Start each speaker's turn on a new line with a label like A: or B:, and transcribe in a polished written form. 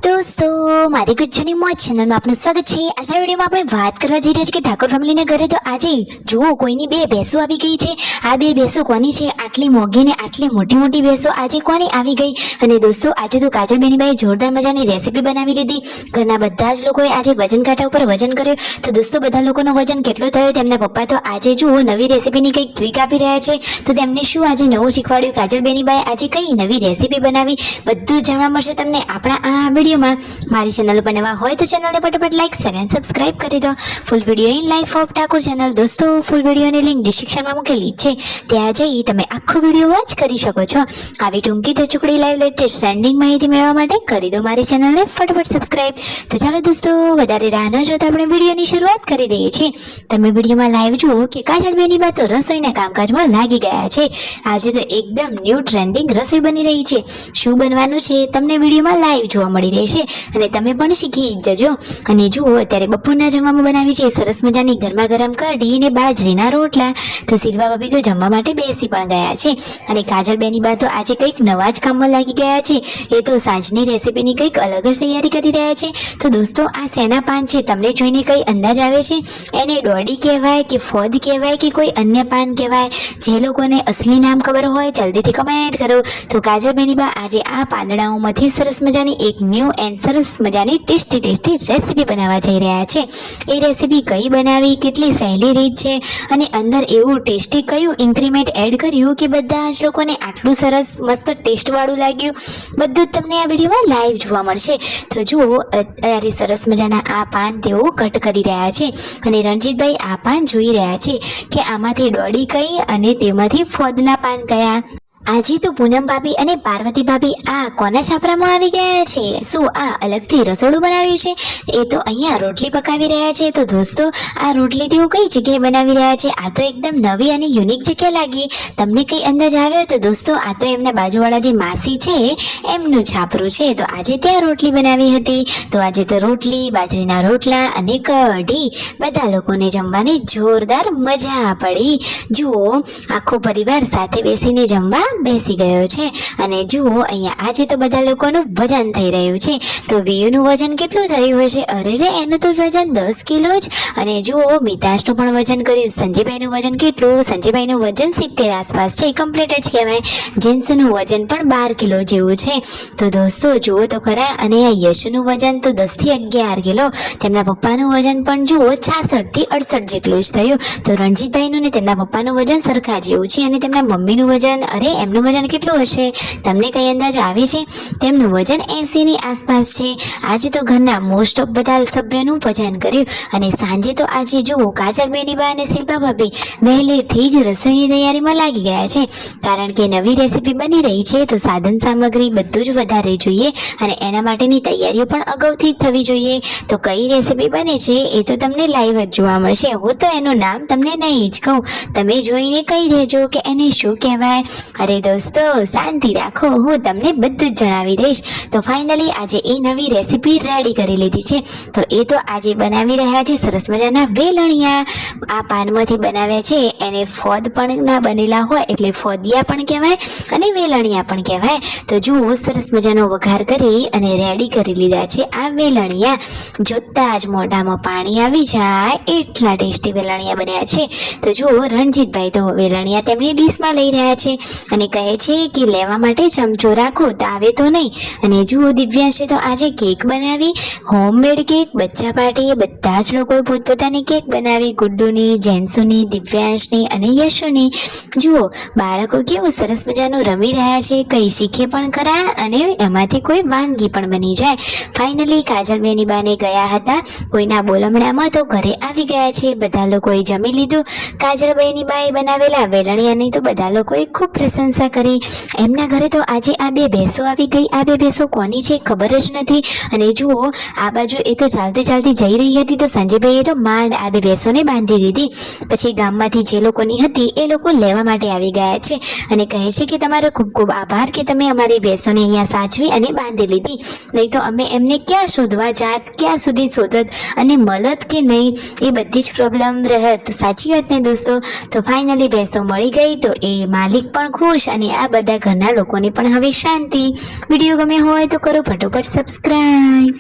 A: दोस्तों मारी गुज्जूनी मौज चैनल में आपનું સ્વાગત છે। આજના વિડીયોમાં આપણે વાત કરવા જઈ રહ્યા છીએ કે ઠાકોર ફેમિલીના ઘરે તો આજે જુઓ કોઈની બે ભેંસો આવી ગઈ છે। આ બે ભેંસો કોની છે? આટલી મોંઘી ને આટલી મોટી મોટી ભેંસો આજે કોની આવી ગઈ? અને દોસ્તો આજે તો કાજલ બેનીબાએ જોરદાર મજાની રેસીપી બનાવી લીધી। ઘરના બધા જ લોકોએ આજે વજન કાંટા ઉપર વજન કર્યું। તો દોસ્તો બધા લોકોનો વજન કેટલો થયો તેમના પપ્પા તો આજે જુઓ નવી રેસીપીની કંઈક ટ્રીક આપી રહ્યા છે। તો તેમને શું આજે નવું શીખવાડ્યું, કાજલ બેનીબાએ આજે કઈ નવી રેસીપી બનાવી, બધું જ જાણવા મળશે તમને આપણા આ વિડીયોમાં। મારી ચેનલ ઉપર નવા હોય તો ચેનલને ફટાફટ લાઈક શેર અને સબસ્ક્રાઇબ કરી દો। Full video in life of Thakor channel દોસ્તો ફૂલ વિડીયોની લિંક ડિસ્ક્રિપ્શનમાં મૂકેલી છે, ત્યાં જઈ તમે આખો વિડીયો વોચ કરી શકો છો। આવી ટૂંકી ટચુકડી લાઈવ લેટેસ્ટ ટ્રેન્ડિંગ માહિતી મેળવવા માટે કરી દો મારી ચેનલને ફટાફટ સબસ્ક્રાઇબ। તો ચાલો દોસ્તો વધારે રાહ ન જોતા આપણે વિડીયોની શરૂઆત કરી દઈએ છીએ। તમે વિડીયોમાં લાઈવ જુઓ કે કાજલ બેનીબા તો રસોઈના કામકાજમાં લાગી ગયા છે। આજે તો એકદમ ન્યૂ ટ્રેન્ડિંગ રસોઈ બની રહી છે। શું બનવાનું છે તમને વિડીયોમાં લાઈવ જોવા મળી રહેશે અને તમે પણ શીખી જજો। અને જુઓ અત્યારે બપોરના જમવામાં બનાવી છે સરસ મજાની ગરમા ગરમ કઢી ને બાજરીના રોટલા। તો શીલવા ભાભી તો જમવા માટે બેસી પણ ગયા છે અને કાજલ બેનીબા તો આજે કંઈક નવા જ કામમાં લાગી ગયા છે। એ તો સાંજની રેસીપીની કંઈક અલગ જ તૈયારી કરી રહ્યા છે। તો દોસ્તો આ શેના પાન છે તમને જોઈને કઈ અંદાજ આવે છે? એને દોડી કહેવાય કે ફોદ કહેવાય કે કોઈ અન્ય પાન કહેવાય? જે લોકોને અસલી નામ ખબર હોય જલ્દીથી કમેન્ટ કરો। તો કાજલ બેનીબા આજે આ પાંદડાઓમાંથી સરસ મજાની એક ન્યૂ એન્ડ સરસ મજાની ટેસ્ટી રેસીપી બનાવવા જઈ રહ્યા છે। એ રેસીપી કઈ બનાવી, કેટલી સહેલી રીત છે અને અંદર એવું ટેસ્ટી કયું ઇન્ક્રીમેન્ટ એડ કર્યું કે બધા જ લોકોને આટલું સરસ મસ્ત ટેસ્ટવાળું લાગ્યું, બધું જ તમને આ વિડીયોમાં લાઈવ જોવા મળશે। તો જુઓ અત્યારે સરસ મજાના આ પાન તેઓ કટ કરી રહ્યા છે અને રણજીતભાઈ આ પાન જોઈ રહ્યા છે કે આમાંથી દોડી કઈ અને તેમાંથી ફોદના પાન કયા। આજે તો પૂનમ ભાભી અને પાર્વતી ભાભી આ કોના છાપરામાં આવી ગયા છે? શું આ અલગથી રસોડું બનાવ્યું છે? એ તો અહીંયા રોટલી પકાવી રહ્યા છે। તો દોસ્તો આ રોટલી તેઓ કઈ જગ્યાએ બનાવી રહ્યા છે? આ તો એકદમ નવી અને યુનિક જગ્યા લાગી। તમને કઈ અંદાજ આવ્યો? તો દોસ્તો આ તો એમના બાજુવાળા જે માસી છે એમનું છાપરું છે। તો આજે ત્યાં રોટલી બનાવી હતી। તો આજે તો રોટલી, બાજરીના રોટલા અને કઢી બધા લોકોને જમવાની જોરદાર મજા પડી। જુઓ આખો પરિવાર સાથે બેસીને જમવા બેસી ગયો છે અને જુઓ અહીંયા આજે તો બધા લોકોનું વજન થઈ રહ્યું છે। તો વિયુનું વજન કેટલું થયું હશે? અરે રે એનું તો વજન 10 કિલો જ। અને જુઓ મિતાશનું પણ વજન કર્યું। સંજયભાઈનું વજન કેટલું? સંજયભાઈનું વજન 70 આસપાસ છે, કમ્પ્લીટ જ કહેવાય। જેન્સનું વજન પણ 12 કિલો જેવું છે। તો દોસ્તો જુઓ તો ખરા। અને આ યશુનું વજન તો 10 થી 11 કિલો। તેમના પપ્પાનું વજન પણ જુઓ 66 થી 68 જેટલું જ થયું। તો રણજીતભાઈનું ને તેમના પપ્પાનું વજન સરખા જેવું છે અને તેમના મમ્મીનું વજન અરે એમનું વજન કેટલું હશે તમને કઈ અંદાજ આવે છે? તેમનું વજન 80 ની આસપાસ છે। આજે તો ઘરના મોસ્ટ ઓફ બધા સભ્યોનું વજન કર્યું અને સાંજે તો આજે જુઓ કાજલ બેનીબા અને શિલ્પા ભાભી વહેલેથી જ રસોઈની તૈયારીમાં લાગી ગયા છે, કારણ કે નવી રેસીપી બની રહી છે તો સાધન સામગ્રી બધું જ વધારે જોઈએ અને એના માટેની તૈયારીઓ પણ અગાઉથી થવી જોઈએ। તો કઈ રેસીપી બને છે એ તો તમને લાઈવ જ જોવા મળશે। હું તો એનું નામ તમને નહીં જ કહું, તમે જોઈને કહી દેજો કે એને શું કહેવાય। અરે દોસ્તો શાંતિ રાખો, હું તમને બધું જ જણાવી દઈશ। તો ફાઇનલી આજે એ નવી રેસીપી રેડી કરી લીધી છે। તો એ તો આજે બનાવી રહ્યા છે સરસ મજાના વેલણિયા। આ પાનમાંથી બનાવ્યા છે એને ફોદ પણ ના બનેલા હોય એટલે ફોદિયા પણ કહેવાય અને વેલણિયા પણ કહેવાય। તો જુઓ સરસ મજાનો વઘાર કરી અને રેડી કરી લીધા છે આ વેલણિયા। જોતા જ મોઢામાં પાણી આવી જાય એટલા ટેસ્ટી વેલણિયા બન્યા છે। તો જુઓ રણજીતભાઈ તો વેલણિયા તેમની ડીશમાં લઈ રહ્યા છે અને કહે છે કે લેવા માટે ચમચો રાખો, તાવે તો નહીં। અને જુઓ દિવ્યાંશે તો આજે કેક બનાવી, હોમમેડ કેક। બચ્ચા પાર્ટીએ બધા જ લોકોએ પોતપોતાની કેક બનાવી, ગુડ્ડુની, જેન્સુની, દિવ્યાંશની અને યશુની। જુઓ બાળકો કેવું સરસ મજાનું રમી રહ્યા છે, કંઈ શીખે પણ ખરા અને એમાંથી કોઈ વાનગી પણ બની જાય। ફાઇનલી કાજલ બેનીબાને ગયા હતા કોઈના બોલમણામાં તો ઘરે આવી ગયા છે। બધા લોકોએ જમી લીધું। કાજલ બેનીબાએ બનાવેલા વેલણિયાની તો બધા લોકોએ ખૂબ પ્રશંસા કરી। એમના ઘરે તો આજે આ બે ભેંસો આવી ગઈ। આ બે ભેંસો કોની છે ખબર જ નથી। અને જુઓ આ બાજુ એ તો ચાલતી ચાલતી જઈ રહી હતી તો સંજયભાઈએ તો માંડ આ બે ભેંસોને બાંધી દીધી। પછી ગામમાંથી જે લોકોની હતી એ લોકો લેવા માટે આવી ગયા છે અને કહે છે કે તમારો ખૂબ ખૂબ આભાર કે તમે અમારી ભેંસોને અહીંયા સાચવી અને બાંધી લીધી, નહીં તો અમે એમને ક્યાં શોધવા જાત, ક્યાં સુધી શોધત અને મળત કે નહીં, એ બધી જ પ્રોબ્લેમ રહેત। સાચી વાત ને દોસ્તો? તો ફાઇનલી ભેંસો મળી ગઈ તો એ માલિક પણ ખુશ ખુશ અને આ બધા ઘરના લોકોને પણ હવે શાંતિ. વિડીયો ગમ્યો હોય તો કરો ફટોફટ સબસ્ક્રાઈબ.